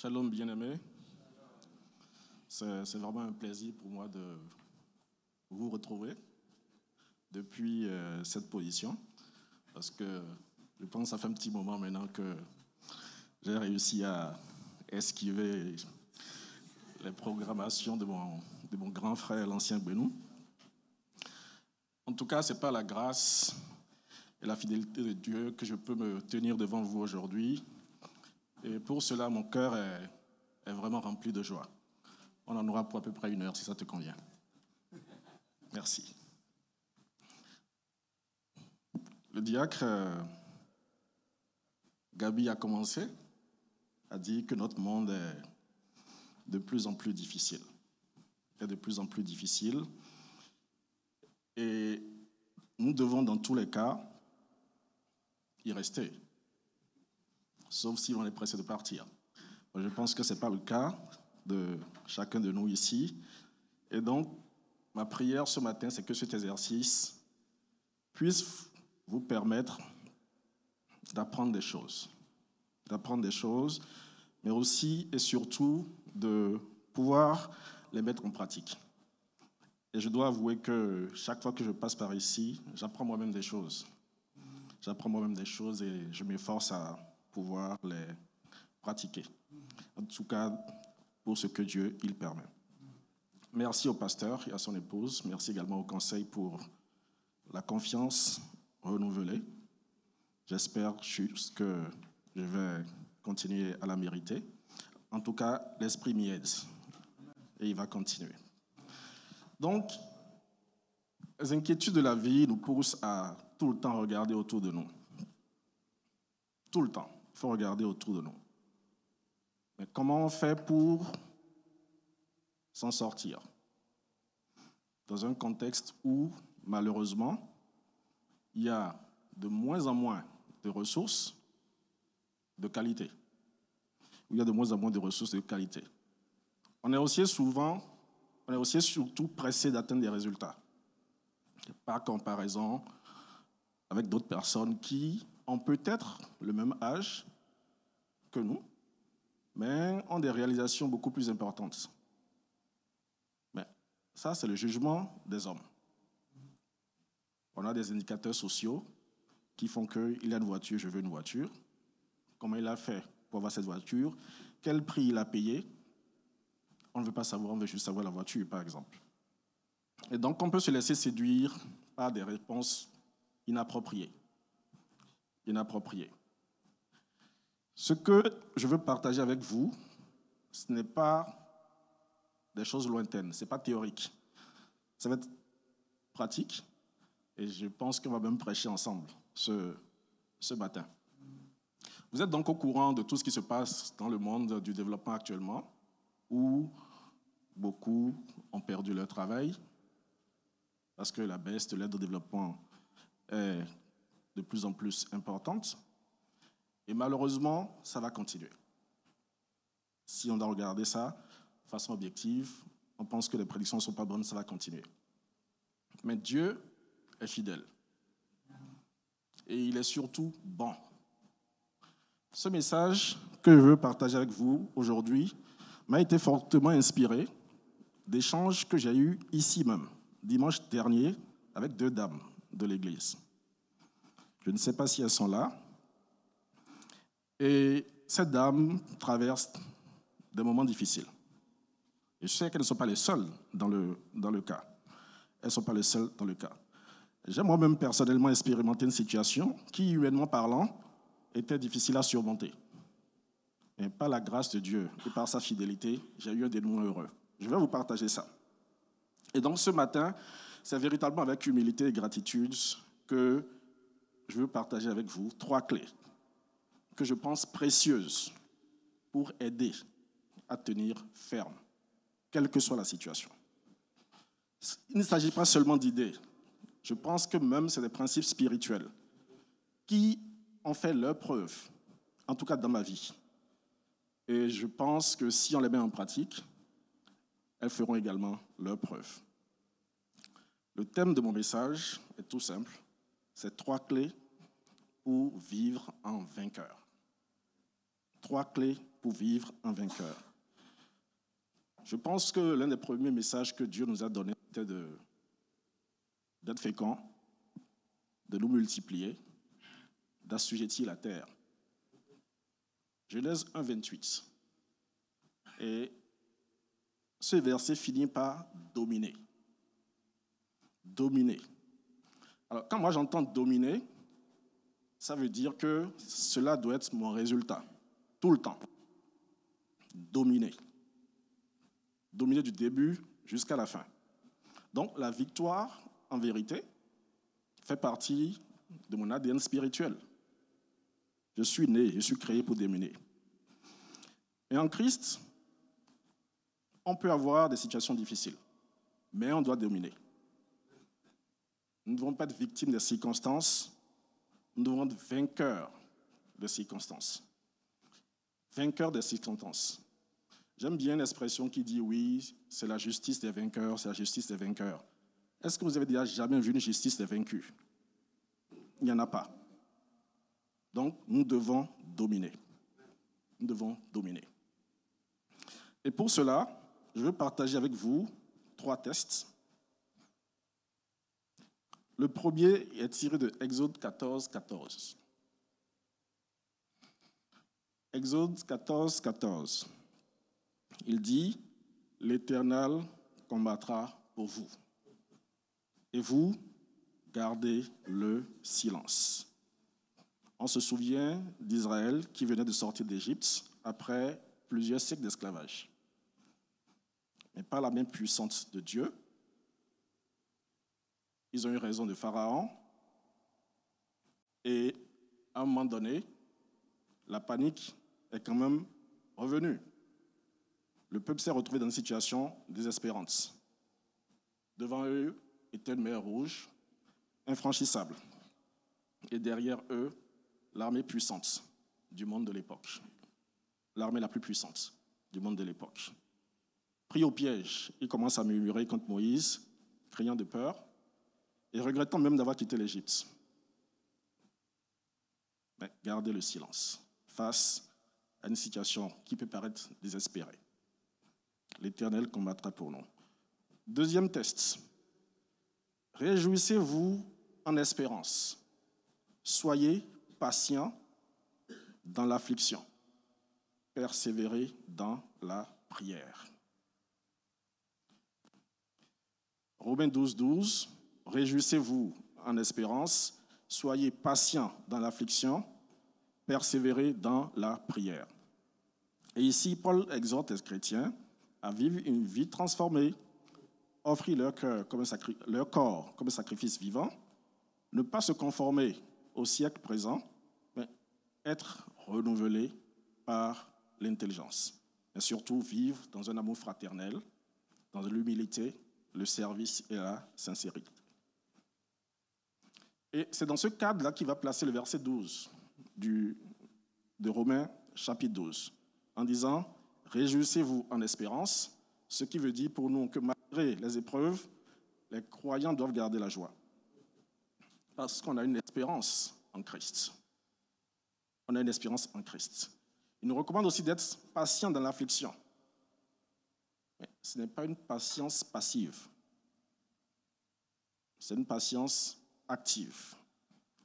Shalom bien-aimés, c'est vraiment un plaisir pour moi de vous retrouver depuis cette position, parce que je pense que ça fait un petit moment maintenant que j'ai réussi à esquiver les programmations de mon grand frère, l'ancien Benou. En tout cas, ce n'est pas la grâce et la fidélité de Dieu que je peux me tenir devant vous aujourd'hui. Et pour cela, mon cœur est vraiment rempli de joie. On en aura pour à peu près 1 heure, si ça te convient. Merci. Le diacre Gabi a commencé à dire que notre monde est de plus en plus difficile. Est de plus en plus difficile. Et nous devons, dans tous les cas, y rester. Sauf si on est pressé de partir. Je pense que ce n'est pas le cas de chacun de nous ici. Et donc, ma prière ce matin, c'est que cet exercice puisse vous permettre d'apprendre des choses. D'apprendre des choses, mais aussi et surtout de pouvoir les mettre en pratique. Et je dois avouer que chaque fois que je passe par ici, j'apprends moi-même des choses. J'apprends moi-même des choses et je m'efforce à pouvoir les pratiquer. En tout cas, pour ce que Dieu il permet. Merci au pasteur et à son épouse. Merci également au conseil pour la confiance renouvelée. J'espère juste que je vais continuer à la mériter. En tout cas, l'Esprit m'y aide et il va continuer. Donc, les inquiétudes de la vie nous poussent à tout le temps regarder autour de nous. Tout le temps, il faut regarder autour de nous. Mais comment on fait pour s'en sortir dans un contexte où, malheureusement, il y a de moins en moins de ressources de qualité. Il y a de moins en moins de ressources de qualité. On est aussi surtout pressé d'atteindre des résultats. Par comparaison avec d'autres personnes qui ont peut-être le même âge que nous, mais ont des réalisations beaucoup plus importantes. Mais ça, c'est le jugement des hommes. On a des indicateurs sociaux qui font qu'il a une voiture, je veux une voiture. Comment il a fait pour avoir cette voiture? Quel prix il a payé? On ne veut pas savoir, on veut juste savoir la voiture, par exemple. Et donc, on peut se laisser séduire par des réponses inappropriées. Ce que je veux partager avec vous, ce n'est pas des choses lointaines, ce n'est pas théorique. Ça va être pratique et je pense qu'on va même prêcher ensemble ce matin. Vous êtes donc au courant de tout ce qui se passe dans le monde du développement actuellement, où beaucoup ont perdu leur travail parce que la baisse de l'aide au développement est de plus en plus importante. Et malheureusement, ça va continuer. Si on doit regarder ça de façon objective, on pense que les prédictions ne sont pas bonnes, ça va continuer. Mais Dieu est fidèle. Et il est surtout bon. Ce message que je veux partager avec vous aujourd'hui m'a été fortement inspiré d'échanges que j'ai eus ici même, dimanche dernier, avec 2 dames de l'Église. Je ne sais pas si elles sont là. Et ces dames traversent des moments difficiles. Et je sais qu'elles ne sont pas les seules dans le cas. Elles ne sont pas les seules dans le cas. J'ai moi-même personnellement expérimenté une situation qui, humainement parlant, était difficile à surmonter. Mais par la grâce de Dieu et par sa fidélité, j'ai eu un dénouement heureux. Je vais vous partager ça. Et donc ce matin, c'est véritablement avec humilité et gratitude que je veux partager avec vous 3 clés que je pense précieuses pour aider à tenir ferme, quelle que soit la situation. Il ne s'agit pas seulement d'idées. Je pense que même c'est des principes spirituels qui ont fait leur preuve, en tout cas dans ma vie. Et je pense que si on les met en pratique, elles feront également leur preuve. Le thème de mon message est tout simple. C'est 3 clés pour vivre en vainqueur. 3 clés pour vivre un vainqueur. Je pense que l'un des premiers messages que Dieu nous a donné était d'être fécond, de nous multiplier, d'assujettir la terre. Genèse 1, 28. Et ce verset finit par dominer. Dominer. Alors, quand moi j'entends dominer, ça veut dire que cela doit être mon résultat, tout le temps. Dominer. Dominer du début jusqu'à la fin. Donc, la victoire, en vérité, fait partie de mon ADN spirituel. Je suis né, je suis créé pour dominer. Et en Christ, on peut avoir des situations difficiles, mais on doit dominer. Nous ne devons pas être victimes des circonstances, nous devons être vainqueurs des circonstances. Vainqueurs des circonstances. J'aime bien l'expression qui dit oui, c'est la justice des vainqueurs, c'est la justice des vainqueurs. Est-ce que vous avez déjà jamais vu une justice des vaincus? Il n'y en a pas. Donc, nous devons dominer. Nous devons dominer. Et pour cela, je veux partager avec vous 3 tests. Le premier est tiré de Exode 14, 14. Exode 14, 14. Il dit, « L'Éternel combattra pour vous. Et vous, gardez le silence. » On se souvient d'Israël qui venait de sortir d'Égypte après plusieurs siècles d'esclavage. Mais par la main puissante de Dieu, ils ont eu raison de Pharaon. Et à un moment donné, la panique est quand même revenue. Le peuple s'est retrouvé dans une situation désespérante. Devant eux était une mer rouge, infranchissable. Et derrière eux, l'armée puissante du monde de l'époque. L'armée la plus puissante du monde de l'époque. Pris au piège, ils commencent à murmurer contre Moïse, criant de peur, et regrettant même d'avoir quitté l'Égypte. Mais gardez le silence face à une situation qui peut paraître désespérée. L'Éternel combattra pour nous. Deuxième test. Réjouissez-vous en espérance. Soyez patients dans l'affliction. Persévérez dans la prière. Romains 12, 12. Réjouissez-vous en espérance. Soyez patients dans l'affliction. Persévérez dans la prière. Et ici, Paul exhorte les chrétiens à vivre une vie transformée, offrir leur corps comme un sacrifice vivant, ne pas se conformer au siècle présent, mais être renouvelé par l'intelligence. Et surtout vivre dans un amour fraternel, dans l'humilité, le service et la sincérité. Et c'est dans ce cadre-là qu'il va placer le verset 12 de Romains chapitre 12, en disant « Réjouissez-vous en espérance », ce qui veut dire pour nous que malgré les épreuves, les croyants doivent garder la joie. Parce qu'on a une espérance en Christ. On a une espérance en Christ. Il nous recommande aussi d'être patient dans l'affliction. Mais ce n'est pas une patience passive. C'est une patience active.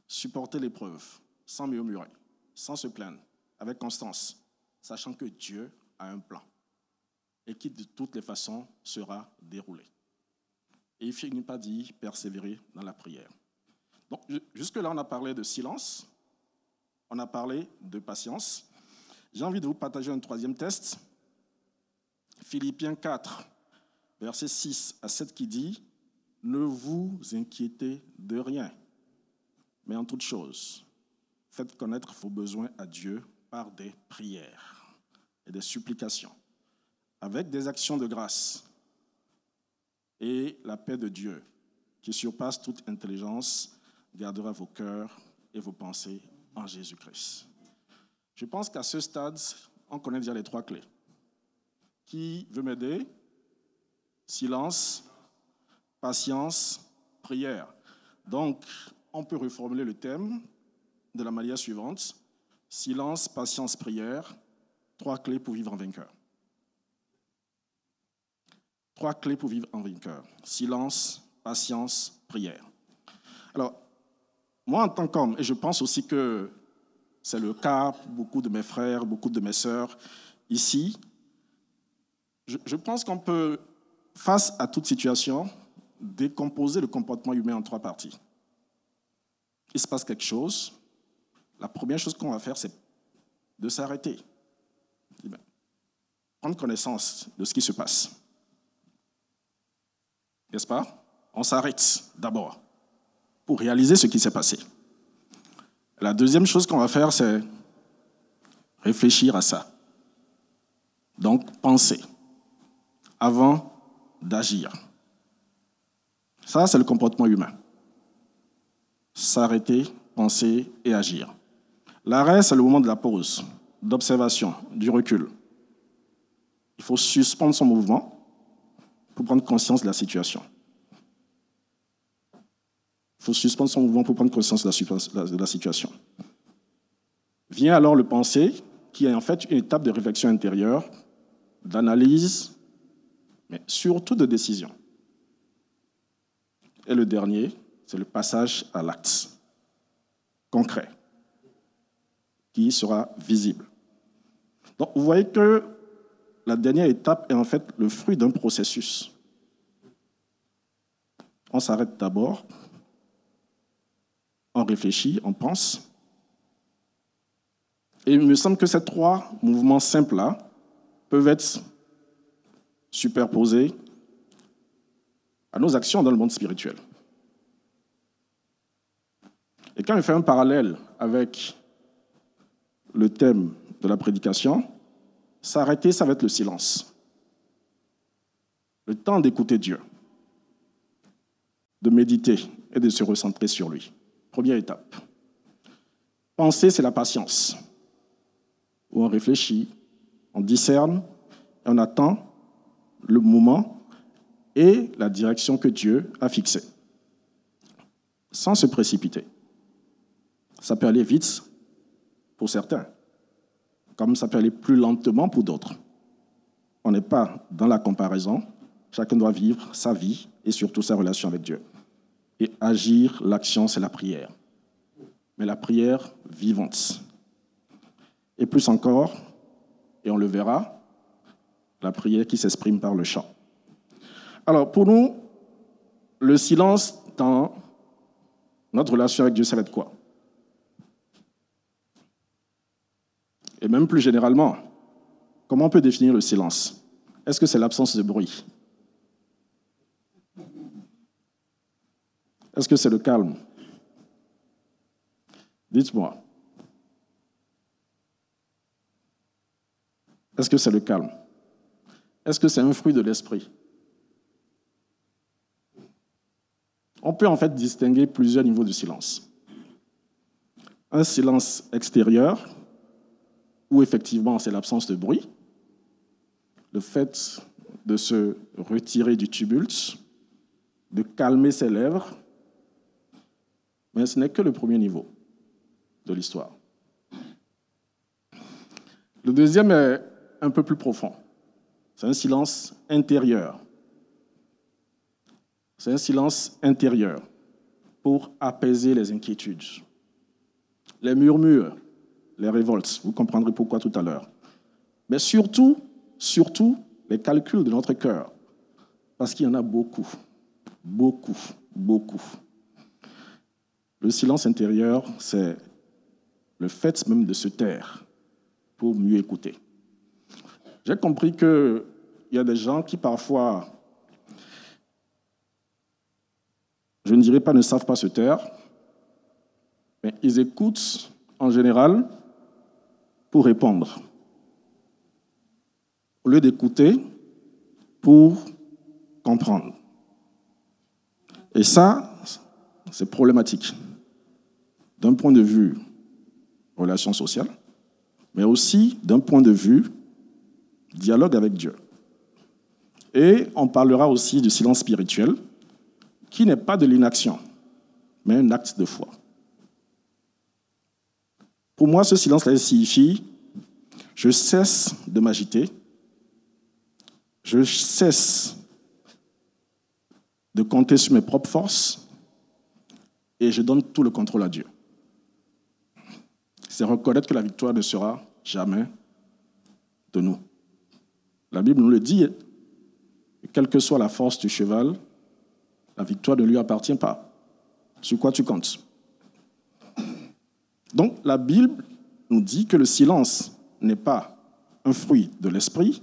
Supporter l'épreuve sans murmurer, sans se plaindre, avec constance, sachant que Dieu a un plan et qui de toutes les façons sera déroulé. Et il finit par dire persévérer dans la prière. Donc jusque-là, on a parlé de silence, on a parlé de patience. J'ai envie de vous partager un troisième test. Philippiens 4, versets 6 à 7 qui dit « Ne vous inquiétez de rien, mais en toute chose, faites connaître vos besoins à Dieu par des prières et des supplications, avec des actions de grâce. Et la paix de Dieu, qui surpasse toute intelligence, gardera vos cœurs et vos pensées en Jésus-Christ. » Je pense qu'à ce stade, on connaît déjà les 3 clés. Qui veut m'aider? Silence, patience, prière. Donc, on peut reformuler le thème de la manière suivante. Silence, patience, prière. 3 clés pour vivre en vainqueur. 3 clés pour vivre en vainqueur. Silence, patience, prière. Alors, moi en tant qu'homme, et je pense aussi que c'est le cas pour beaucoup de mes frères, beaucoup de mes sœurs ici, je pense qu'on peut, face à toute situation, décomposer le comportement humain en 3 parties. Il se passe quelque chose, la première chose qu'on va faire, c'est de s'arrêter. Prendre connaissance de ce qui se passe. N'est-ce pas? On s'arrête d'abord pour réaliser ce qui s'est passé. La deuxième chose qu'on va faire, c'est réfléchir à ça. Donc, penser avant d'agir. Ça, c'est le comportement humain. S'arrêter, penser et agir. L'arrêt, c'est le moment de la pause, d'observation, du recul. Il faut suspendre son mouvement pour prendre conscience de la situation. Il faut suspendre son mouvement pour prendre conscience de la situation. Vient alors le penser, qui est en fait une étape de réflexion intérieure, d'analyse, mais surtout de décision. Et le dernier, c'est le passage à l'acte concret, qui sera visible. Donc, vous voyez que la dernière étape est en fait le fruit d'un processus. On s'arrête d'abord, on réfléchit, on pense. Et il me semble que ces 3 mouvements simples-là peuvent être superposés à nos actions dans le monde spirituel. Et quand je fais un parallèle avec le thème de la prédication, s'arrêter, ça va être le silence. Le temps d'écouter Dieu, de méditer et de se recentrer sur lui. Première étape. Penser, c'est la patience, où on réfléchit, on discerne, et on attend le moment et la direction que Dieu a fixée, sans se précipiter. Ça peut aller vite pour certains, comme ça peut aller plus lentement pour d'autres. On n'est pas dans la comparaison. Chacun doit vivre sa vie et surtout sa relation avec Dieu. Et agir, l'action, c'est la prière. Mais la prière vivante. Et plus encore, et on le verra, la prière qui s'exprime par le chant. Alors, pour nous, le silence dans notre relation avec Dieu, ça va être quoi? Et même plus généralement, comment on peut définir le silence? Est-ce que c'est l'absence de bruit? Est-ce que c'est le calme? Dites-moi. Est-ce que c'est le calme? Est-ce que c'est un fruit de l'esprit? On peut en fait distinguer plusieurs niveaux de silence. Un silence extérieur, où effectivement c'est l'absence de bruit, le fait de se retirer du tumulte, de calmer ses lèvres, mais ce n'est que le premier niveau de l'histoire. Le deuxième est un peu plus profond. C'est un silence intérieur. C'est un silence intérieur pour apaiser les inquiétudes, les murmures, les révoltes. Vous comprendrez pourquoi tout à l'heure. Mais surtout, les calculs de notre cœur. Parce qu'il y en a beaucoup. Le silence intérieur, c'est le fait même de se taire pour mieux écouter. J'ai compris qu'il y a des gens qui parfois, je ne dirais pas ne savent pas se taire, mais ils écoutent en général pour répondre, au lieu d'écouter pour comprendre. Et ça, c'est problématique d'un point de vue relation sociale, mais aussi d'un point de vue dialogue avec Dieu. Et on parlera aussi du silence spirituel, qui n'est pas de l'inaction, mais un acte de foi. Pour moi, ce silence-là signifie Je cesse de m'agiter. Je cesse de compter sur mes propres forces et je donne tout le contrôle à Dieu. C'est reconnaître que la victoire ne sera jamais de nous. La Bible nous le dit, quelle que soit la force du cheval, la victoire ne lui appartient pas. Sur quoi tu comptes? Donc la Bible nous dit que le silence n'est pas un fruit de l'esprit,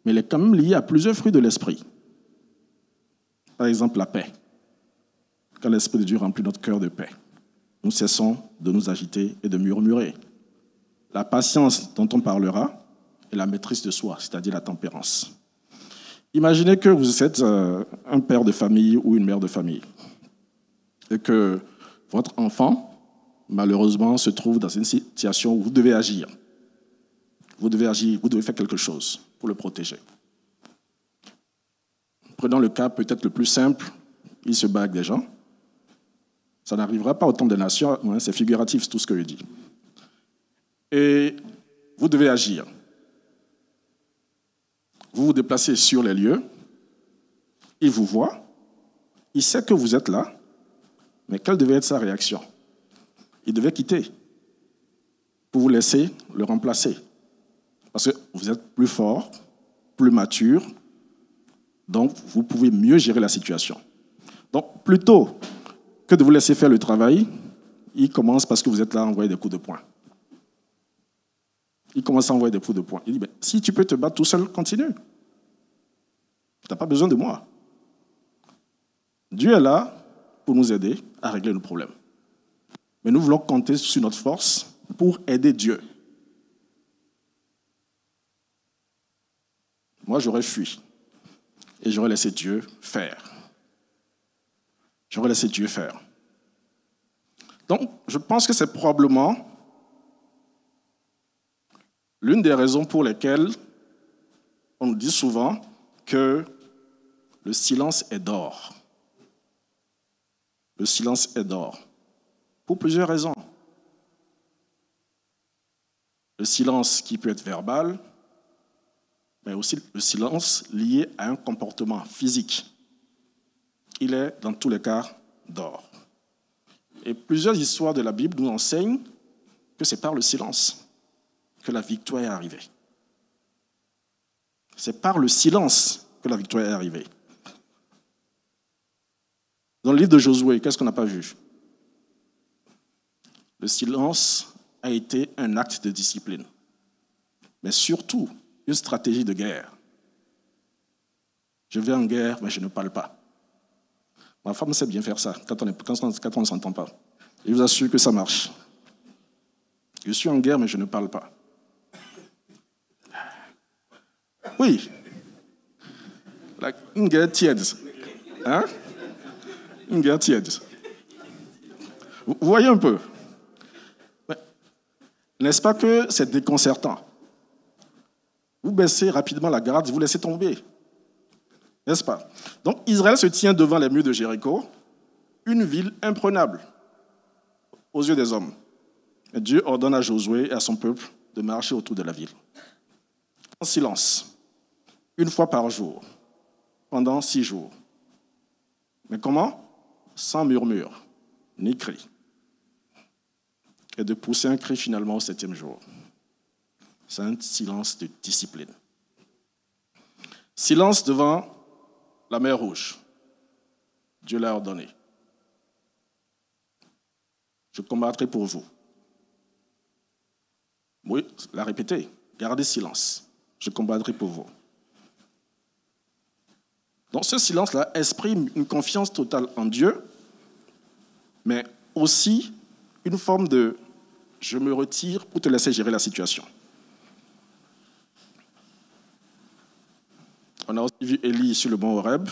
mais il est quand même lié à plusieurs fruits de l'esprit. Par exemple, la paix. Quand l'Esprit de Dieu remplit notre cœur de paix, nous cessons de nous agiter et de murmurer. La patience dont on parlera est la maîtrise de soi, c'est-à-dire la tempérance. Imaginez que vous êtes un père de famille ou une mère de famille et que votre enfant, malheureusement, se trouve dans une situation où vous devez agir. Vous devez agir, vous devez faire quelque chose pour le protéger. Prenons le cas peut-être le plus simple, il se bat avec des gens. Ça n'arrivera pas au temps des nations, hein, c'est figuratif, c'est tout ce que je dis. Et vous devez agir. Vous vous déplacez sur les lieux, il vous voit, il sait que vous êtes là, mais quelle devait être sa réaction? Il devait quitter pour vous laisser le remplacer. Parce que vous êtes plus fort, plus mature, donc vous pouvez mieux gérer la situation. Donc plutôt que de vous laisser faire le travail, il commence parce que vous êtes là à envoyer des coups de poing. Il commence à envoyer des coups de poing. Il dit, si tu peux te battre tout seul, continue. Tu n'as pas besoin de moi. Dieu est là pour nous aider à régler nos problèmes. Mais nous voulons compter sur notre force pour aider Dieu. Moi, j'aurais fui. Et j'aurais laissé Dieu faire. J'aurais laissé Dieu faire. Donc, je pense que c'est probablement l'une des raisons pour lesquelles on nous dit souvent que le silence est d'or. Le silence est d'or. Pour plusieurs raisons. Le silence qui peut être verbal, mais aussi le silence lié à un comportement physique. Il est, dans tous les cas, d'or. Et plusieurs histoires de la Bible nous enseignent que c'est par le silence que la victoire est arrivée. C'est par le silence que la victoire est arrivée. Dans le livre de Josué, qu'est-ce qu'on n'a pas vu? Le silence a été un acte de discipline, mais surtout une stratégie de guerre. Je vais en guerre, mais je ne parle pas. Ma femme sait bien faire ça quand on ne s'entend pas. Je vous assure que ça marche. Je suis en guerre, mais je ne parle pas. Oui. Une guerre tiède. Hein? Une guerre tiède. Vous voyez un peu? N'est-ce pas que c'est déconcertant? Vous baissez rapidement la garde, vous laissez tomber. N'est-ce pas? Donc Israël se tient devant les murs de Jéricho, une ville imprenable aux yeux des hommes. Et Dieu ordonne à Josué et à son peuple de marcher autour de la ville. En silence, une fois par jour, pendant 6 jours. Mais comment? Sans murmure, ni cri. Et de pousser un cri finalement au 7e jour. C'est un silence de discipline. Silence devant la mer Rouge. Dieu l'a ordonné. Je combattrai pour vous. Oui, la répéter. Gardez silence. Je combattrai pour vous. Donc ce silence-là exprime une confiance totale en Dieu, mais aussi une forme de « je me retire pour te laisser gérer la situation ». On a aussi vu Élie sur le mont Horeb,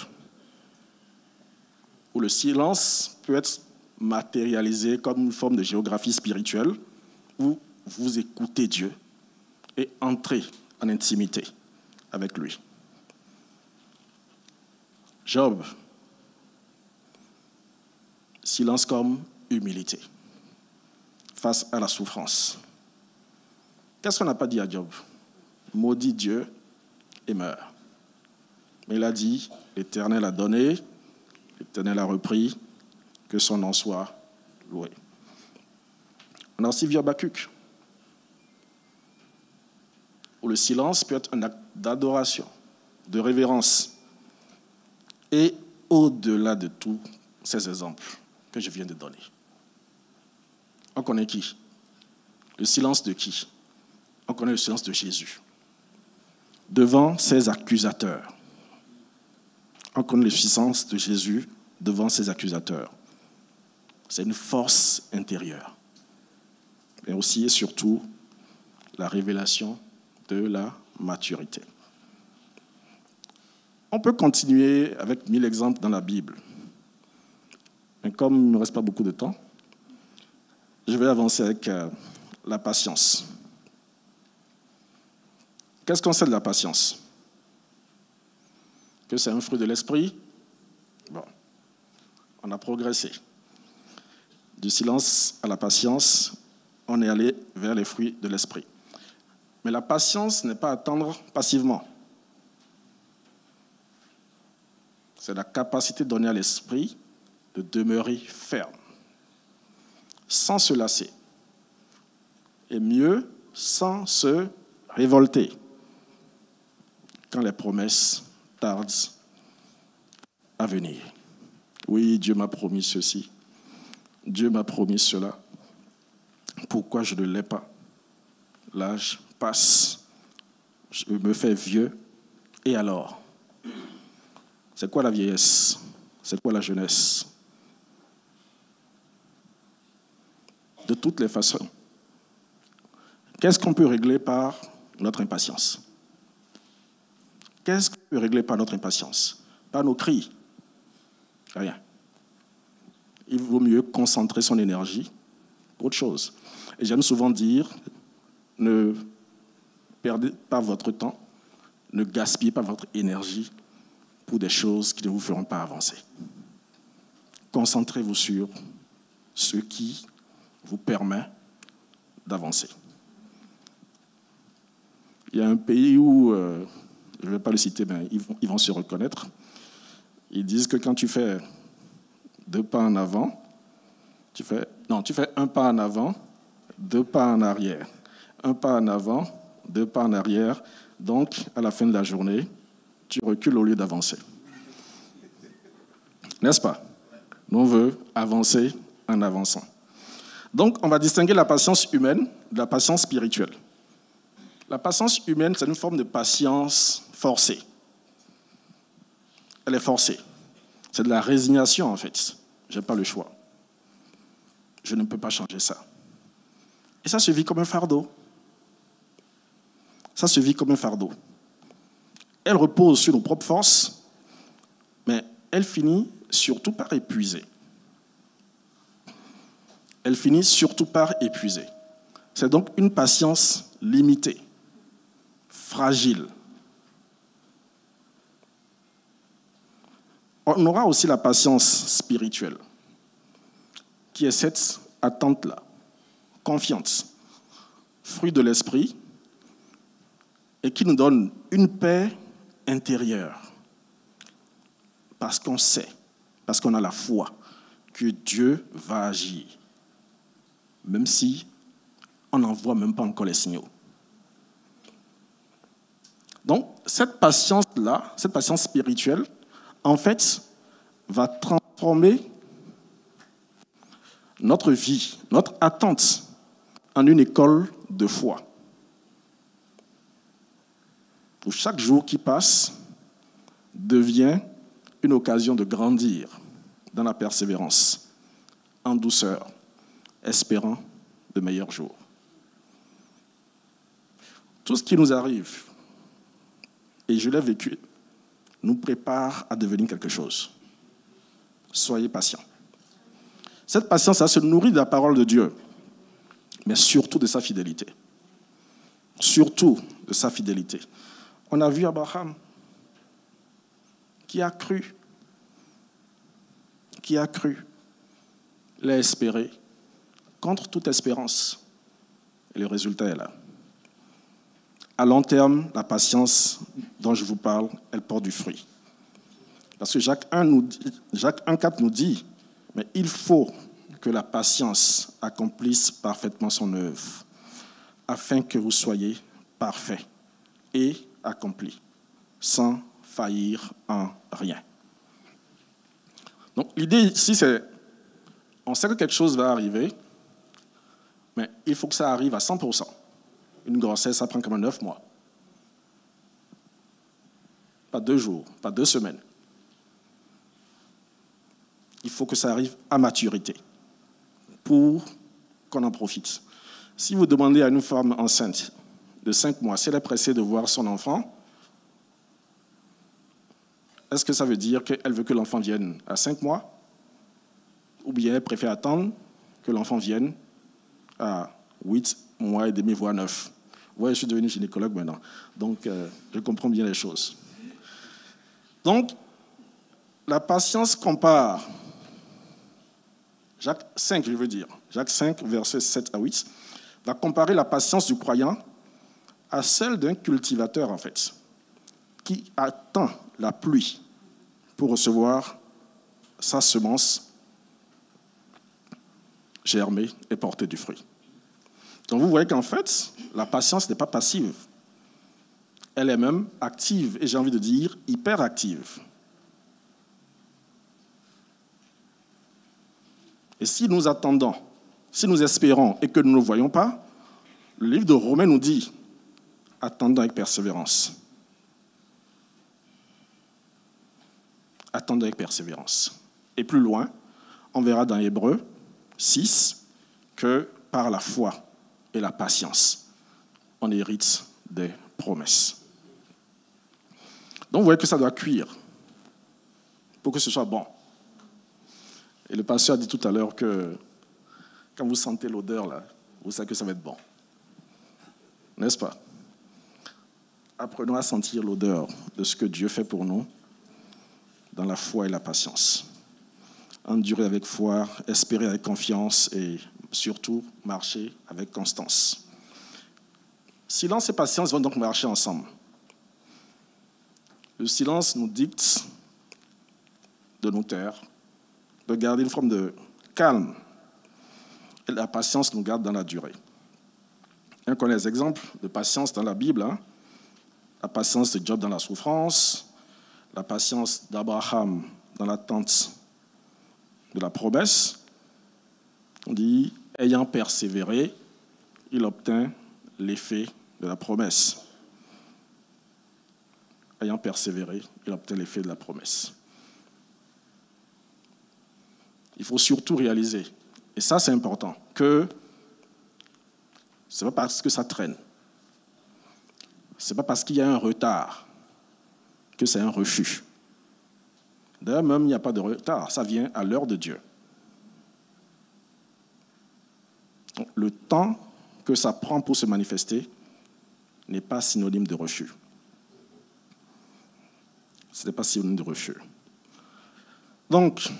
où le silence peut être matérialisé comme une forme de géographie spirituelle, où vous écoutez Dieu et entrez en intimité avec lui. Job, silence comme humilité face à la souffrance. Qu'est-ce qu'on n'a pas dit à Job? Maudit Dieu et meurt. Mais il a dit, l'Éternel a donné, l'Éternel a repris, que son nom soit loué. On a aussi vu Habakkuk, où le silence peut être un acte d'adoration, de révérence. Et au-delà de tous ces exemples que je viens de donner, on connaît qui? Le silence de qui? On connaît le silence de Jésus. Devant ses accusateurs. On connaît le silence de Jésus devant ses accusateurs. C'est une force intérieure. Mais aussi et surtout la révélation de la maturité. On peut continuer avec 1000 exemples dans la Bible. Mais comme il ne me reste pas beaucoup de temps, je vais avancer avec la patience. Qu'est-ce qu'on sait de la patience? Que c'est un fruit de l'esprit? Bon, on a progressé. Du silence à la patience, on est allé vers les fruits de l'esprit. Mais la patience n'est pas attendre passivement. C'est la capacité donnée à l'esprit de demeurer ferme, sans se lasser. Et mieux, sans se révolter quand les promesses tardent à venir. Oui, Dieu m'a promis ceci. Dieu m'a promis cela. Pourquoi je ne l'ai pas? L'âge passe. Je me fais vieux. Et alors? C'est quoi la vieillesse? C'est quoi la jeunesse? De toutes les façons. Qu'est-ce qu'on peut régler par notre impatience? Qu'est-ce qu'on peut régler par notre impatience? Par nos cris? Rien. Il vaut mieux concentrer son énergie pour autre chose. Et j'aime souvent dire, ne perdez pas votre temps, ne gaspillez pas votre énergie pour des choses qui ne vous feront pas avancer. Concentrez-vous sur ce qui vous permet d'avancer. Il y a un pays où, je ne vais pas le citer, mais ils vont se reconnaître. Ils disent que quand tu fais 2 pas en avant, tu fais un pas en avant, 2 pas en arrière. 1 pas en avant, 2 pas en arrière. Donc, à la fin de la journée, tu recules au lieu d'avancer. N'est-ce pas? Nous, on veut avancer en avançant. Donc, on va distinguer la patience humaine de la patience spirituelle. La patience humaine, c'est une forme de patience forcée. Elle est forcée. C'est de la résignation, en fait. Je n'ai pas le choix. Je ne peux pas changer ça. Et ça se vit comme un fardeau. Ça se vit comme un fardeau. Elle repose sur nos propres forces, mais elle finit surtout par épuiser. Elle finit surtout par épuiser. C'est donc une patience limitée, fragile. On aura aussi la patience spirituelle, qui est cette attente-là, confiante, fruit de l'esprit, et qui nous donne une paix intérieure. Parce qu'on sait, parce qu'on a la foi que Dieu va agir, même si on n'en voit même pas encore les signaux. Donc, cette patience-là, cette patience spirituelle, en fait, va transformer notre vie, notre attente, en une école de foi. Où chaque jour qui passe devient une occasion de grandir dans la persévérance, en douceur, espérant de meilleurs jours. Tout ce qui nous arrive, et je l'ai vécu, nous prépare à devenir quelque chose. Soyez patients. Cette patience, ça se nourrit de la parole de Dieu, mais surtout de sa fidélité. Surtout de sa fidélité. On a vu Abraham qui a cru, il a espéré contre toute espérance. Et le résultat est là. à long terme, la patience dont je vous parle, elle porte du fruit. Parce que Jacques 1,4 nous dit, mais il faut que la patience accomplisse parfaitement son œuvre, afin que vous soyez parfaits et accomplis, sans faillir en rien. Donc l'idée ici, c'est, on sait que quelque chose va arriver, mais il faut que ça arrive à 100%. Une grossesse, ça prend quand même 9 mois. Pas 2 jours, pas 2 semaines. Il faut que ça arrive à maturité pour qu'on en profite. Si vous demandez à une femme enceinte de 5 mois si elle est pressée de voir son enfant, est-ce que ça veut dire qu'elle veut que l'enfant vienne à 5 mois? Ou bien elle préfère attendre que l'enfant vienne à 8 mois et demi, voire 9? Ouais, je suis devenu gynécologue maintenant, donc je comprends bien les choses. Donc, la patience compare, Jacques 5, je veux dire, Jacques 5, versets 7 à 8, va comparer la patience du croyant à celle d'un cultivateur, en fait, qui attend la pluie pour recevoir sa semence germer et porter du fruit. Donc vous voyez qu'en fait, la patience n'est pas passive. Elle est même active, et j'ai envie de dire hyperactive. Et si nous attendons, si nous espérons et que nous ne voyons pas, le livre de Romains nous dit « attendons avec persévérance ». Attendons avec persévérance. Et plus loin, on verra dans Hébreux 6 que par la foi et la patience, on hérite des promesses. Donc vous voyez que ça doit cuire pour que ce soit bon. Et le pasteur a dit tout à l'heure que quand vous sentez l'odeur, là, vous savez que ça va être bon. N'est-ce pas? Apprenons à sentir l'odeur de ce que Dieu fait pour nous dans la foi et la patience. Endurer avec foi, espérer avec confiance et surtout marcher avec constance. Silence et patience vont donc marcher ensemble. Le silence nous dicte de nous taire, de garder une forme de calme. Et la patience nous garde dans la durée. On connaît les exemples de patience dans la Bible. La patience de Job dans la souffrance, la patience d'Abraham dans l'attente de la promesse. On dit, ayant persévéré, il obtint l'effet de la promesse. Ayant persévéré, il obtint l'effet de la promesse. Il faut surtout réaliser, et ça c'est important, que ce n'est pas parce que ça traîne, ce n'est pas parce qu'il y a un retard que c'est un refus. D'ailleurs, même il n'y a pas de retard, ça vient à l'heure de Dieu. Donc, le temps que ça prend pour se manifester n'est pas synonyme de refus. Ce n'est pas synonyme de refus. Donc,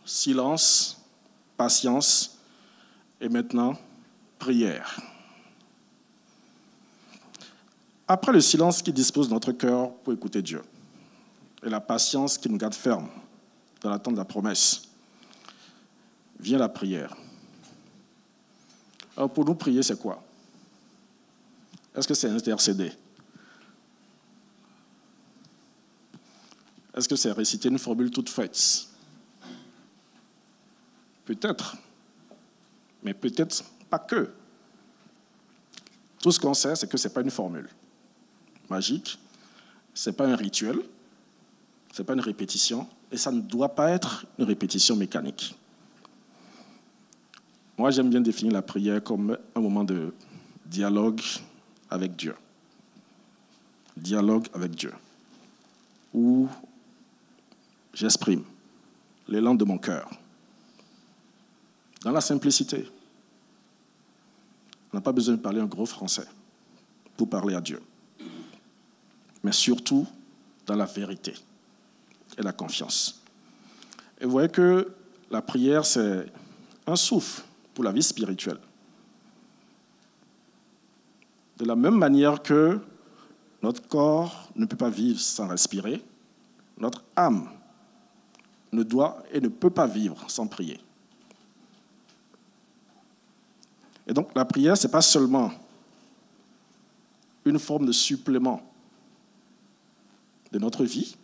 silence, patience et maintenant, prière. Après le silence qui dispose notre cœur pour écouter Dieu et la patience qui nous garde fermes dans l'attente de la promesse, vient la prière. Alors pour nous, prier, c'est quoi? Est-ce que c'est intercéder? Est-ce que c'est réciter une formule toute faite? Peut-être, mais peut-être pas que. Tout ce qu'on sait, c'est que ce n'est pas une formule magique, ce n'est pas un rituel, ce n'est pas une répétition, et ça ne doit pas être une répétition mécanique. Moi, j'aime bien définir la prière comme un moment de dialogue avec Dieu. Dialogue avec Dieu, où j'exprime l'élan de mon cœur, dans la simplicité. On n'a pas besoin de parler un gros français pour parler à Dieu, mais surtout dans la vérité et la confiance. Et vous voyez que la prière, c'est un souffle pour la vie spirituelle. De la même manière que Notre corps ne peut pas vivre sans respirer. Notre âme ne doit et ne peut pas vivre sans prier. Et donc la prière, ce n'est pas seulement une forme de supplément de notre vie,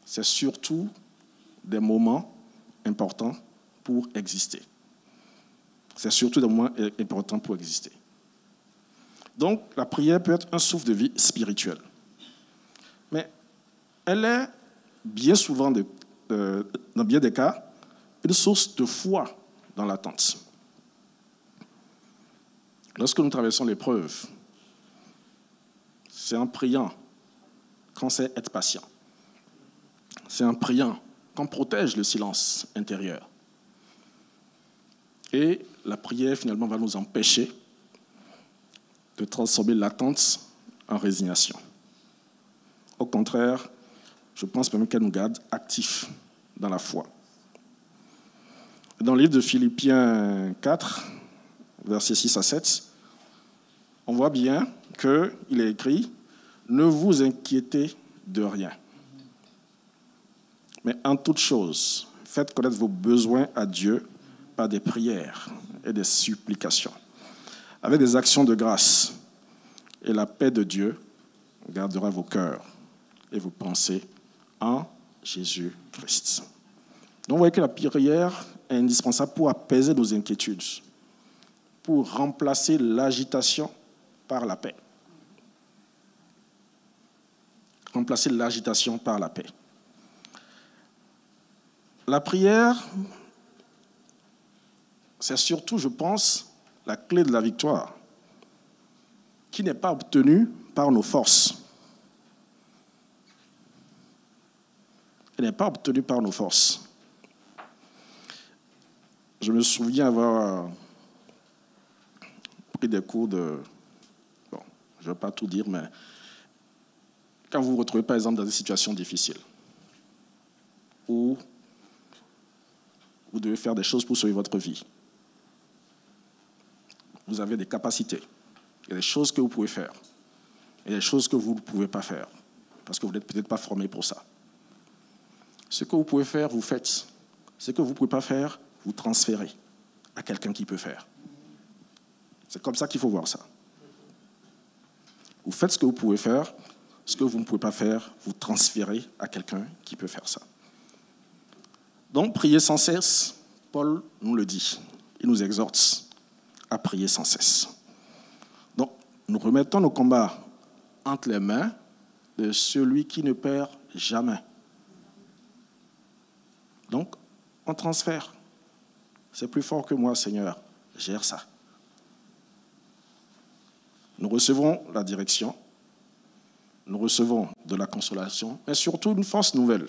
c'est surtout des moments importants pour exister. C'est surtout des moments importants pour exister. Donc la prière peut être un souffle de vie spirituelle. Mais elle est bien souvent, dans bien des cas, une source de foi dans l'attente. Lorsque nous traversons l'épreuve, c'est en priant qu'on sait être patient. C'est en priant qu'on protège le silence intérieur. Et la prière, finalement, va nous empêcher de transformer l'attente en résignation. Au contraire, je pense même qu'elle nous garde actifs dans la foi. Dans le livre de Philippiens 4, versets 6 à 7, on voit bien qu'il est écrit « Ne vous inquiétez de rien, mais en toute chose, faites connaître vos besoins à Dieu par des prières et des supplications, avec des actions de grâce, et la paix de Dieu gardera vos cœurs et vos pensées en Jésus-Christ. » Donc vous voyez que la prière est indispensable pour apaiser nos inquiétudes, pour remplacer l'agitation par la paix. Remplacer l'agitation par la paix. La prière, c'est surtout, je pense, la clé de la victoire, qui n'est pas obtenue par nos forces. Elle n'est pas obtenue par nos forces. Je me souviens avoir pris des cours de... Bon, je ne vais pas tout dire, mais quand vous vous retrouvez, par exemple, dans des situations difficiles, où vous devez faire des choses pour sauver votre vie, vous avez des capacités, il y a des choses que vous pouvez faire, il y a des choses que vous ne pouvez pas faire, parce que vous n'êtes peut-être pas formé pour ça. Ce que vous pouvez faire, vous faites. Ce que vous ne pouvez pas faire, vous transférez à quelqu'un qui peut faire. C'est comme ça qu'il faut voir ça. Vous faites ce que vous pouvez faire, ce que vous ne pouvez pas faire, vous transférez à quelqu'un qui peut faire ça. Donc, prier sans cesse, Paul nous le dit. Il nous exhorte à prier sans cesse. Donc, nous remettons nos combats entre les mains de celui qui ne perd jamais. Donc, on transfère. C'est plus fort que moi, Seigneur. Gère ça. Nous recevons la direction, nous recevons de la consolation, mais surtout une force nouvelle,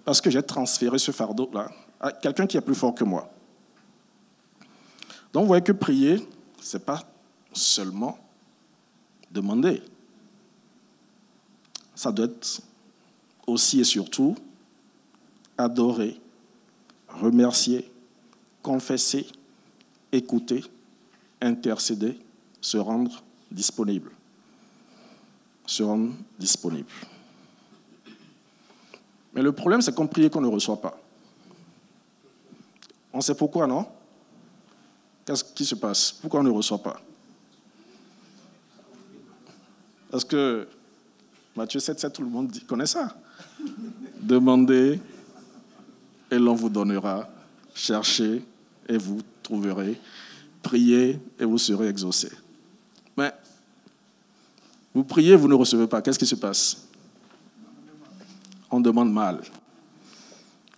parce que j'ai transféré ce fardeau-là à quelqu'un qui est plus fort que moi. Donc, vous voyez que prier, ce n'est pas seulement demander. Ça doit être aussi et surtout adorer, remercier, confesser, écouter, intercéder, se rendre disponible. Se rendre disponible. Mais le problème, c'est qu'on prie et qu'on ne reçoit pas. On sait pourquoi, non? Qu'est-ce qui se passe? Pourquoi on ne reçoit pas? Parce que Matthieu 7,7, tout le monde connaît ça. Demandez et l'on vous donnera. Cherchez et vous trouverez. Priez et vous serez exaucés. Mais vous priez, vous ne recevez pas. Qu'est-ce qui se passe? On demande mal.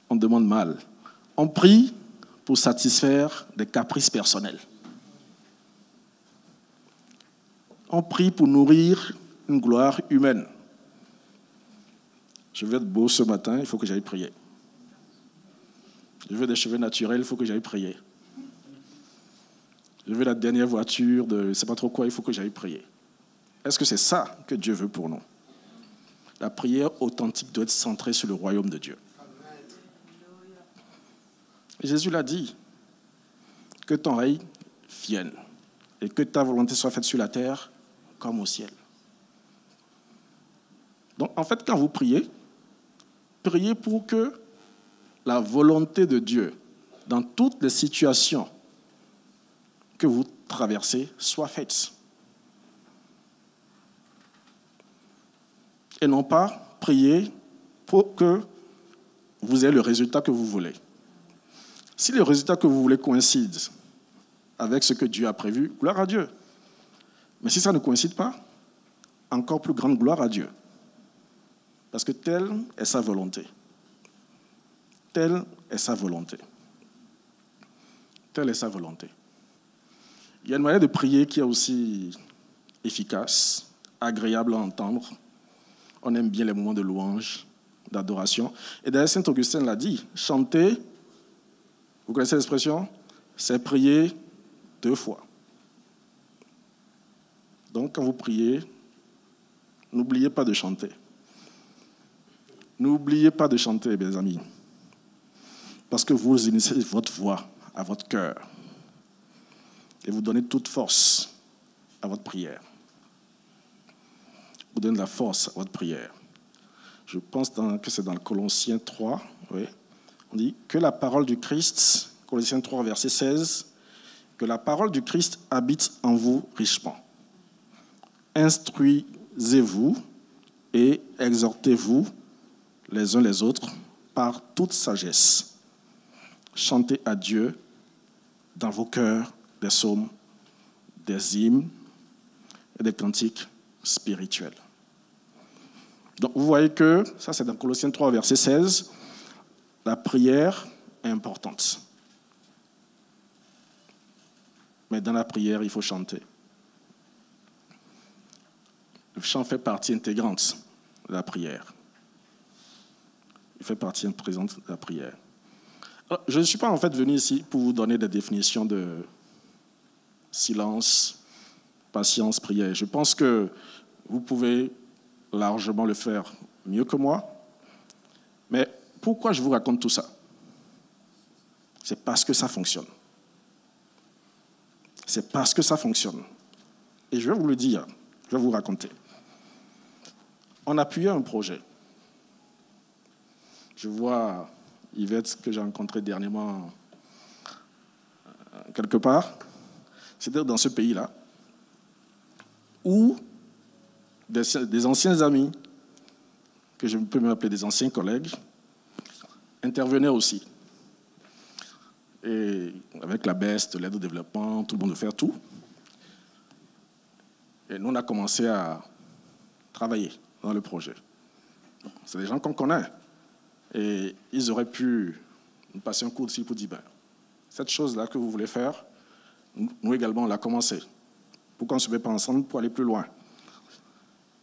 On demande mal. On prie pour satisfaire des caprices personnels. On prie pour nourrir une gloire humaine. Je veux être beau ce matin, il faut que j'aille prier. Je veux des cheveux naturels, il faut que j'aille prier. Je veux la dernière voiture de je ne sais pas trop quoi, il faut que j'aille prier. Est-ce que c'est ça que Dieu veut pour nous? La prière authentique doit être centrée sur le royaume de Dieu. Et Jésus l'a dit, que ton règne vienne et que ta volonté soit faite sur la terre comme au ciel. Donc, en fait, quand vous priez, priez pour que la volonté de Dieu, dans toutes les situations que vous traversez, soit faite. Et non pas prier pour que vous ayez le résultat que vous voulez. Si le résultat que vous voulez coïncide avec ce que Dieu a prévu, gloire à Dieu. Mais si ça ne coïncide pas, encore plus grande gloire à Dieu. Parce que telle est sa volonté. Telle est sa volonté. Telle est sa volonté. Il y a une manière de prier qui est aussi efficace, agréable à entendre. On aime bien les moments de louange, d'adoration. Et d'ailleurs, Saint Augustin l'a dit, chanter, vous connaissez l'expression, c'est prier 2 fois. Donc, quand vous priez, n'oubliez pas de chanter. N'oubliez pas de chanter, mes amis. Parce que vous initiez votre voix à votre cœur. Et vous donnez toute force à votre prière. Vous donnez de la force à votre prière. Je pense que c'est dans le Colossiens 3, oui. On dit que la parole du Christ, Colossiens 3, verset 16, que la parole du Christ habite en vous richement. Instruisez-vous et exhortez-vous les uns les autres par toute sagesse. Chantez à Dieu dans vos cœurs des psaumes, des hymnes et des cantiques spirituels. Donc vous voyez que, ça c'est dans Colossiens 3, verset 16, la prière est importante. Mais dans la prière, il faut chanter. Le chant fait partie intégrante de la prière. Il fait partie intégrante de la prière. Alors, je ne suis pas en fait venu ici pour vous donner des définitions de silence, patience, prière. Je pense que vous pouvez largement le faire mieux que moi. Mais pourquoi je vous raconte tout ça? C'est parce que ça fonctionne. C'est parce que ça fonctionne. Et je vais vous le dire, je vais vous raconter. On appuyait un projet. Je vois Yvette, que j'ai rencontrée dernièrement quelque part. C'était dans ce pays-là, où des anciens amis, que je peux m'appeler des anciens collègues, intervenaient aussi. Et avec la baisse de l'aide au développement, tout le monde veut faire tout. Et nous, on a commencé à travailler dans le projet. C'est des gens qu'on connaît. Et ils auraient pu nous passer un coup de fil pour dire, cette chose-là que vous voulez faire, nous également, on l'a commencé. Pourquoi on ne se met pas ensemble pour aller plus loin?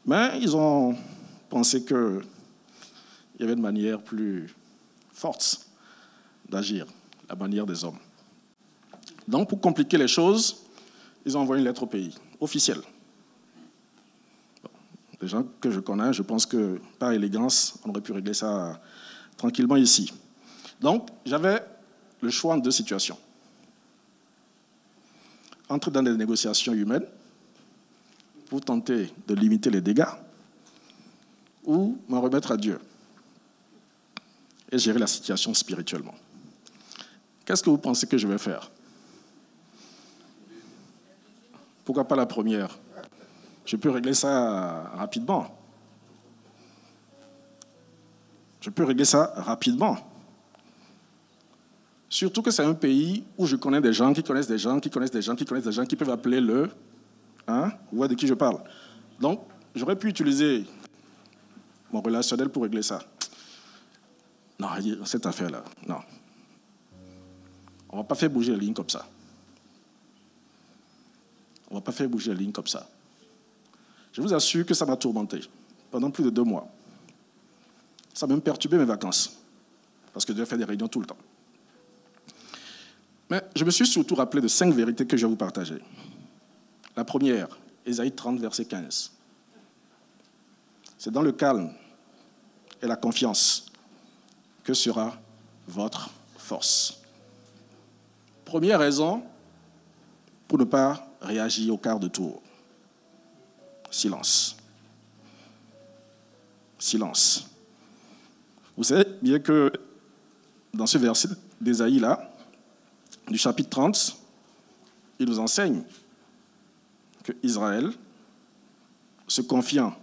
Mais ils ont pensé qu'il y avait une manière plus forte d'agir, la manière des hommes. Donc, pour compliquer les choses, ils ont envoyé une lettre au pays, officielle. Des gens que je connais, je pense que par élégance, on aurait pu régler ça tranquillement ici. Donc, j'avais le choix en 2 situations. Entrer dans des négociations humaines pour tenter de limiter les dégâts ou m'en remettre à Dieu et gérer la situation spirituellement. Qu'est-ce que vous pensez que je vais faire? Pourquoi pas la première? Je peux régler ça rapidement. Je peux régler ça rapidement. Surtout que c'est un pays où je connais des gens qui connaissent des gens qui connaissent des gens qui connaissent des gens qui peuvent appeler le... Hein? Vous voyez de qui je parle? Donc, j'aurais pu utiliser mon relationnel pour régler ça. Non, cette affaire-là, non. On ne va pas faire bouger la ligne comme ça. On ne va pas faire bouger la ligne comme ça. Je vous assure que ça m'a tourmenté pendant plus de 2 mois. Ça m'a même perturbé mes vacances, parce que je devais faire des réunions tout le temps. Mais je me suis surtout rappelé de 5 vérités que je vais vous partager. La première, Ésaïe 30, verset 15. C'est dans le calme et la confiance que sera votre force. Première raison pour ne pas réagir au quart de tour. silence. Silence. Vous savez bien que dans ce verset d'Ésaïe-là, du chapitre 30, il nous enseigne que Israël, se confiant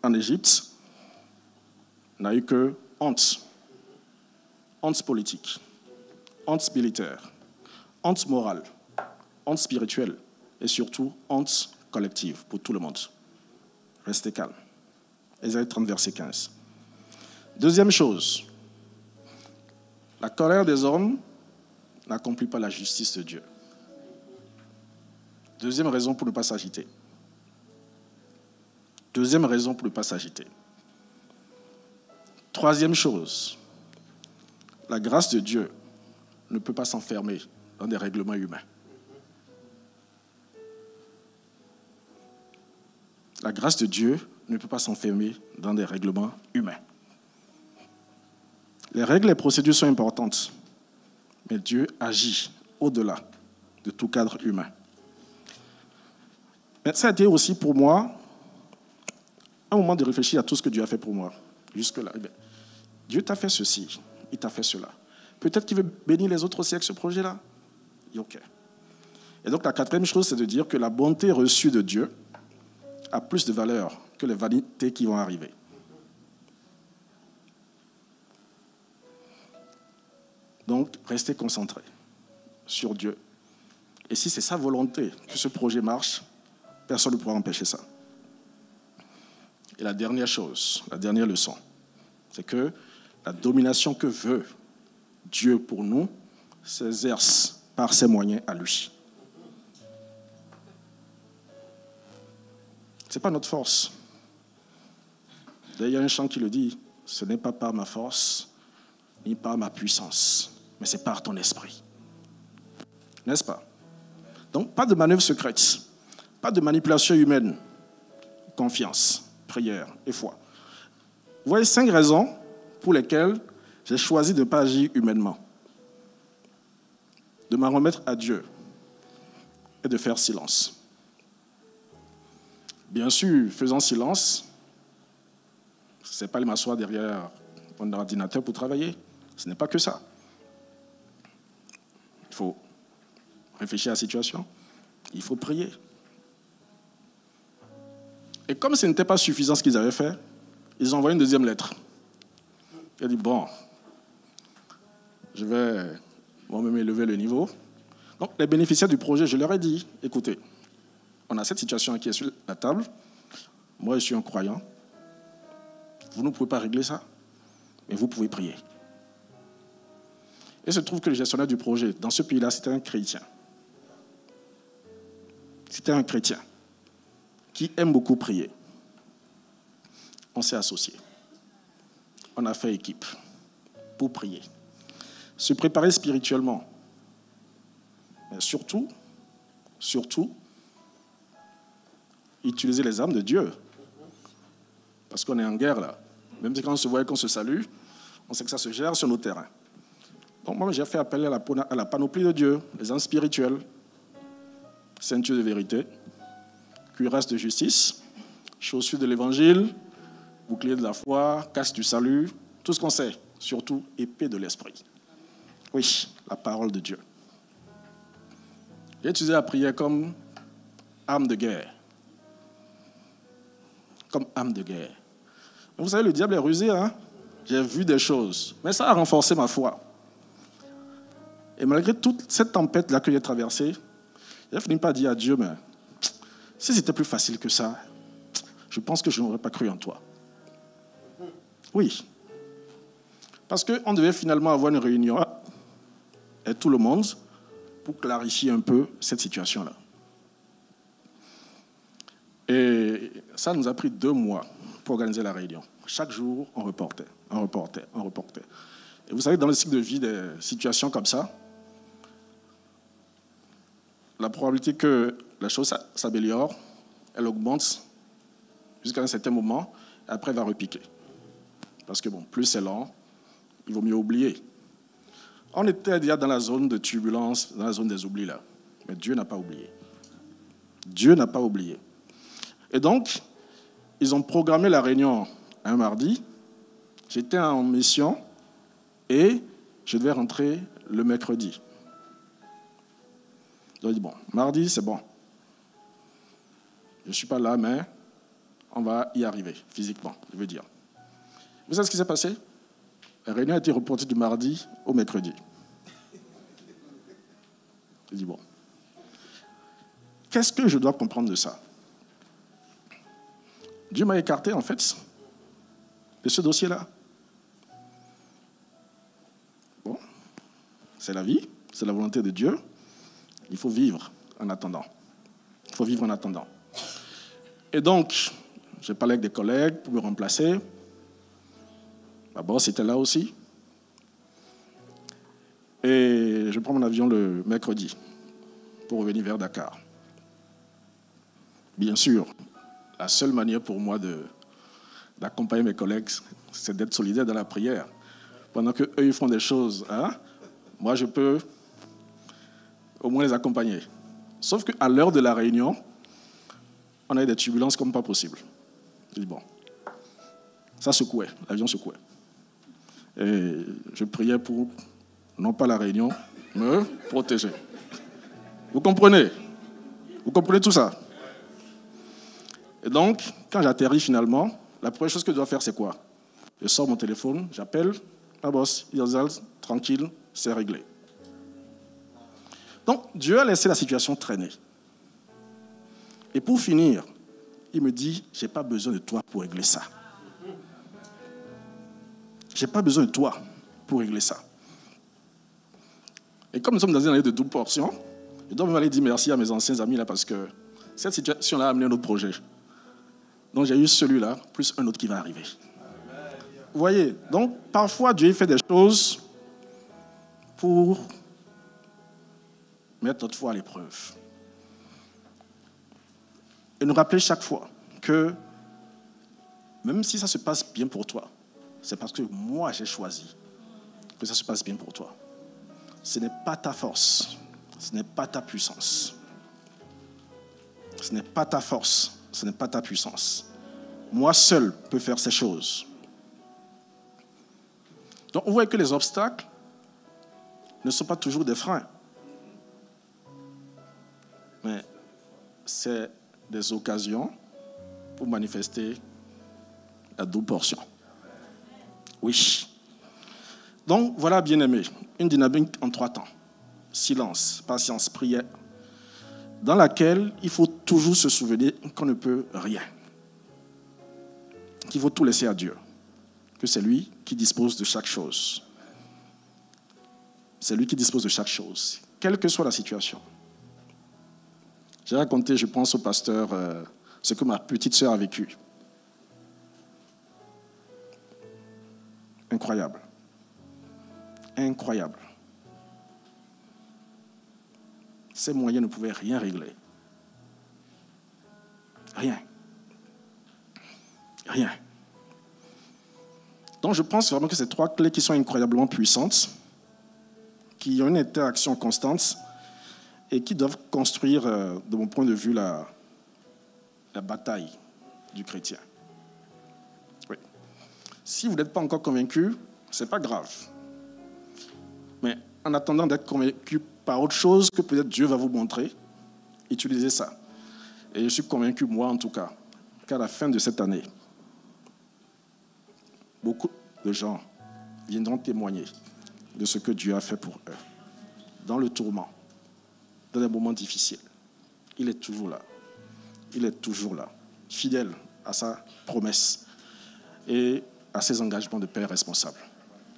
en Égypte, n'a eu que honte. Honte politique, honte militaire, honte morale, honte spirituelle et surtout honte collective pour tout le monde. Restez calme. Ésaïe 30, verset 15. Deuxième chose, la colère des hommes n'accomplit pas la justice de Dieu. Deuxième raison pour ne pas s'agiter. Deuxième raison pour ne pas s'agiter. Troisième chose, la grâce de Dieu ne peut pas s'enfermer dans des règlements humains. La grâce de Dieu ne peut pas s'enfermer dans des règlements humains. Les règles et les procédures sont importantes, mais Dieu agit au-delà de tout cadre humain. Mais ça a été aussi pour moi un moment de réfléchir à tout ce que Dieu a fait pour moi. Jusque-là, Dieu t'a fait ceci, il t'a fait cela. Peut-être qu'il veut bénir les autres aussi avec ce projet-là. OK. Et donc la quatrième chose, c'est de dire que la bonté reçue de Dieu a plus de valeur que les vanités qui vont arriver. Donc, restez concentrés sur Dieu. Et si c'est sa volonté que ce projet marche, personne ne pourra empêcher ça. Et la dernière chose, la dernière leçon, c'est que la domination que veut Dieu pour nous s'exerce par ses moyens à lui. Ce n'est pas notre force. D'ailleurs, il y a un chant qui le dit, ce n'est pas par ma force, ni par ma puissance, mais c'est par ton esprit. N'est-ce pas? Donc, pas de manœuvre secrète, pas de manipulation humaine, confiance, prière et foi. Vous voyez 5 raisons pour lesquelles j'ai choisi de ne pas agir humainement, de m'en remettre à Dieu et de faire silence. Bien sûr, faisant silence, ce n'est pas aller m'asseoir derrière mon ordinateur pour travailler. Ce n'est pas que ça. Il faut réfléchir à la situation. Il faut prier. Et comme ce n'était pas suffisant ce qu'ils avaient fait, ils ont envoyé une deuxième lettre. Il a dit, bon, je vais moi-même élever le niveau. Donc, les bénéficiaires du projet, je leur ai dit, écoutez, on a cette situation qui est sur la table. Moi, je suis un croyant. Vous ne pouvez pas régler ça, mais vous pouvez prier. Et il se trouve que le gestionnaire du projet, dans ce pays-là, c'était un chrétien. C'était un chrétien qui aime beaucoup prier. On s'est associés. On a fait équipe pour prier. Se préparer spirituellement. Mais surtout, utiliser les armes de Dieu. Parce qu'on est en guerre là. Même si quand on se voit et qu'on se salue, on sait que ça se gère sur nos terrains. Donc moi, j'ai fait appel à la panoplie de Dieu, les armes spirituelles, ceinture de vérité, cuirasse de justice, chaussures de l'évangile, bouclier de la foi, casque du salut, tout ce qu'on sait, surtout épée de l'esprit. Oui, la parole de Dieu. J'ai utilisé la prière comme arme de guerre. Comme arme de guerre. Vous savez, le diable est rusé, hein? J'ai vu des choses, mais ça a renforcé ma foi. Et malgré toute cette tempête-là que j'ai traversée, j'ai fini par dire à Dieu, mais si c'était plus facile que ça, je pense que je n'aurais pas cru en toi. Oui. Parce qu'on devait finalement avoir une réunion avec tout le monde pour clarifier un peu cette situation-là. Et ça nous a pris 2 mois pour organiser la réunion. Chaque jour, on reportait. Et vous savez, dans le cycle de vie des situations comme ça, la probabilité que la chose s'améliore, elle augmente jusqu'à un certain moment, et après elle va repiquer. Parce que bon, plus c'est lent, il vaut mieux oublier. On était déjà dans la zone de turbulence, dans la zone des oublis là. Mais Dieu n'a pas oublié. Dieu n'a pas oublié. Et donc, ils ont programmé la réunion un mardi. J'étais en mission et je devais rentrer le mercredi. Donc, je dis, bon, mardi, c'est bon. Je ne suis pas là, mais on va y arriver, physiquement, je veux dire. Vous savez ce qui s'est passé? La réunion a été reportée du mardi au mercredi. Je dis, bon, qu'est-ce que je dois comprendre de ça? Dieu m'a écarté, en fait, de ce dossier-là. Bon, c'est la vie, c'est la volonté de Dieu. Il faut vivre en attendant. Il faut vivre en attendant. Et donc, j'ai parlé avec des collègues pour me remplacer. Ma boss était là aussi. Et je prends mon avion le mercredi pour revenir vers Dakar. Bien sûr, la seule manière pour moi d'accompagner mes collègues, c'est d'être solidaire dans la prière. Pendant qu'eux, ils font des choses, moi, je peux au moins les accompagner. Sauf qu'à l'heure de la réunion, on a eu des turbulences comme pas possible. Je dis, bon, ça secouait, l'avion secouait. Et je priais pour, non pas la réunion, me protéger. Vous comprenez? Vous comprenez tout ça? Et donc, quand j'atterris finalement, la première chose que je dois faire, c'est quoi? Je sors mon téléphone, j'appelle ma boss, il dit, tranquille, c'est réglé. Donc, Dieu a laissé la situation traîner. Et pour finir, il me dit, je n'ai pas besoin de toi pour régler ça. Je n'ai pas besoin de toi pour régler ça. Et comme nous sommes dans une année de double portion, je dois même aller dire merci à mes anciens amis là parce que cette situation-là a amené un autre projet. Donc j'ai eu celui-là, plus un autre qui va arriver. Vous voyez, donc parfois Dieu fait des choses pour mettre notre foi à l'épreuve. Et nous rappeler chaque fois que même si ça se passe bien pour toi, c'est parce que moi j'ai choisi que ça se passe bien pour toi. Ce n'est pas ta force, ce n'est pas ta puissance. Ce n'est pas ta force, ce n'est pas ta puissance. Moi seul peux faire ces choses. Donc on voit que les obstacles ne sont pas toujours des freins. Mais c'est des occasions pour manifester la double portion. Oui. Donc, voilà, bien-aimés, une dynamique en 3 temps. Silence, patience, prière, dans laquelle il faut toujours se souvenir qu'on ne peut rien. Qu'il faut tout laisser à Dieu. Que c'est lui qui dispose de chaque chose. C'est lui qui dispose de chaque chose, quelle que soit la situation. J'ai raconté, je pense, au pasteur ce que ma petite sœur a vécu. Incroyable. Incroyable. Ces moyens ne pouvaient rien régler. Rien. Rien. Donc je pense vraiment que ces 3 clés qui sont incroyablement puissantes, qui ont une interaction constante et qui doivent construire, de mon point de vue, la bataille du chrétien. Oui. Si vous n'êtes pas encore convaincu, ce n'est pas grave. Mais en attendant d'être convaincu par autre chose que peut-être Dieu va vous montrer, utilisez ça. Et je suis convaincu, moi en tout cas, qu'à la fin de cette année, beaucoup de gens viendront témoigner de ce que Dieu a fait pour eux. Dans le tourment, dans les moments difficiles. Il est toujours là. Il est toujours là. Fidèle à sa promesse et à ses engagements de père responsable.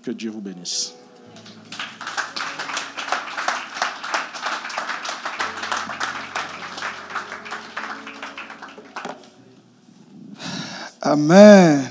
Que Dieu vous bénisse. Amen.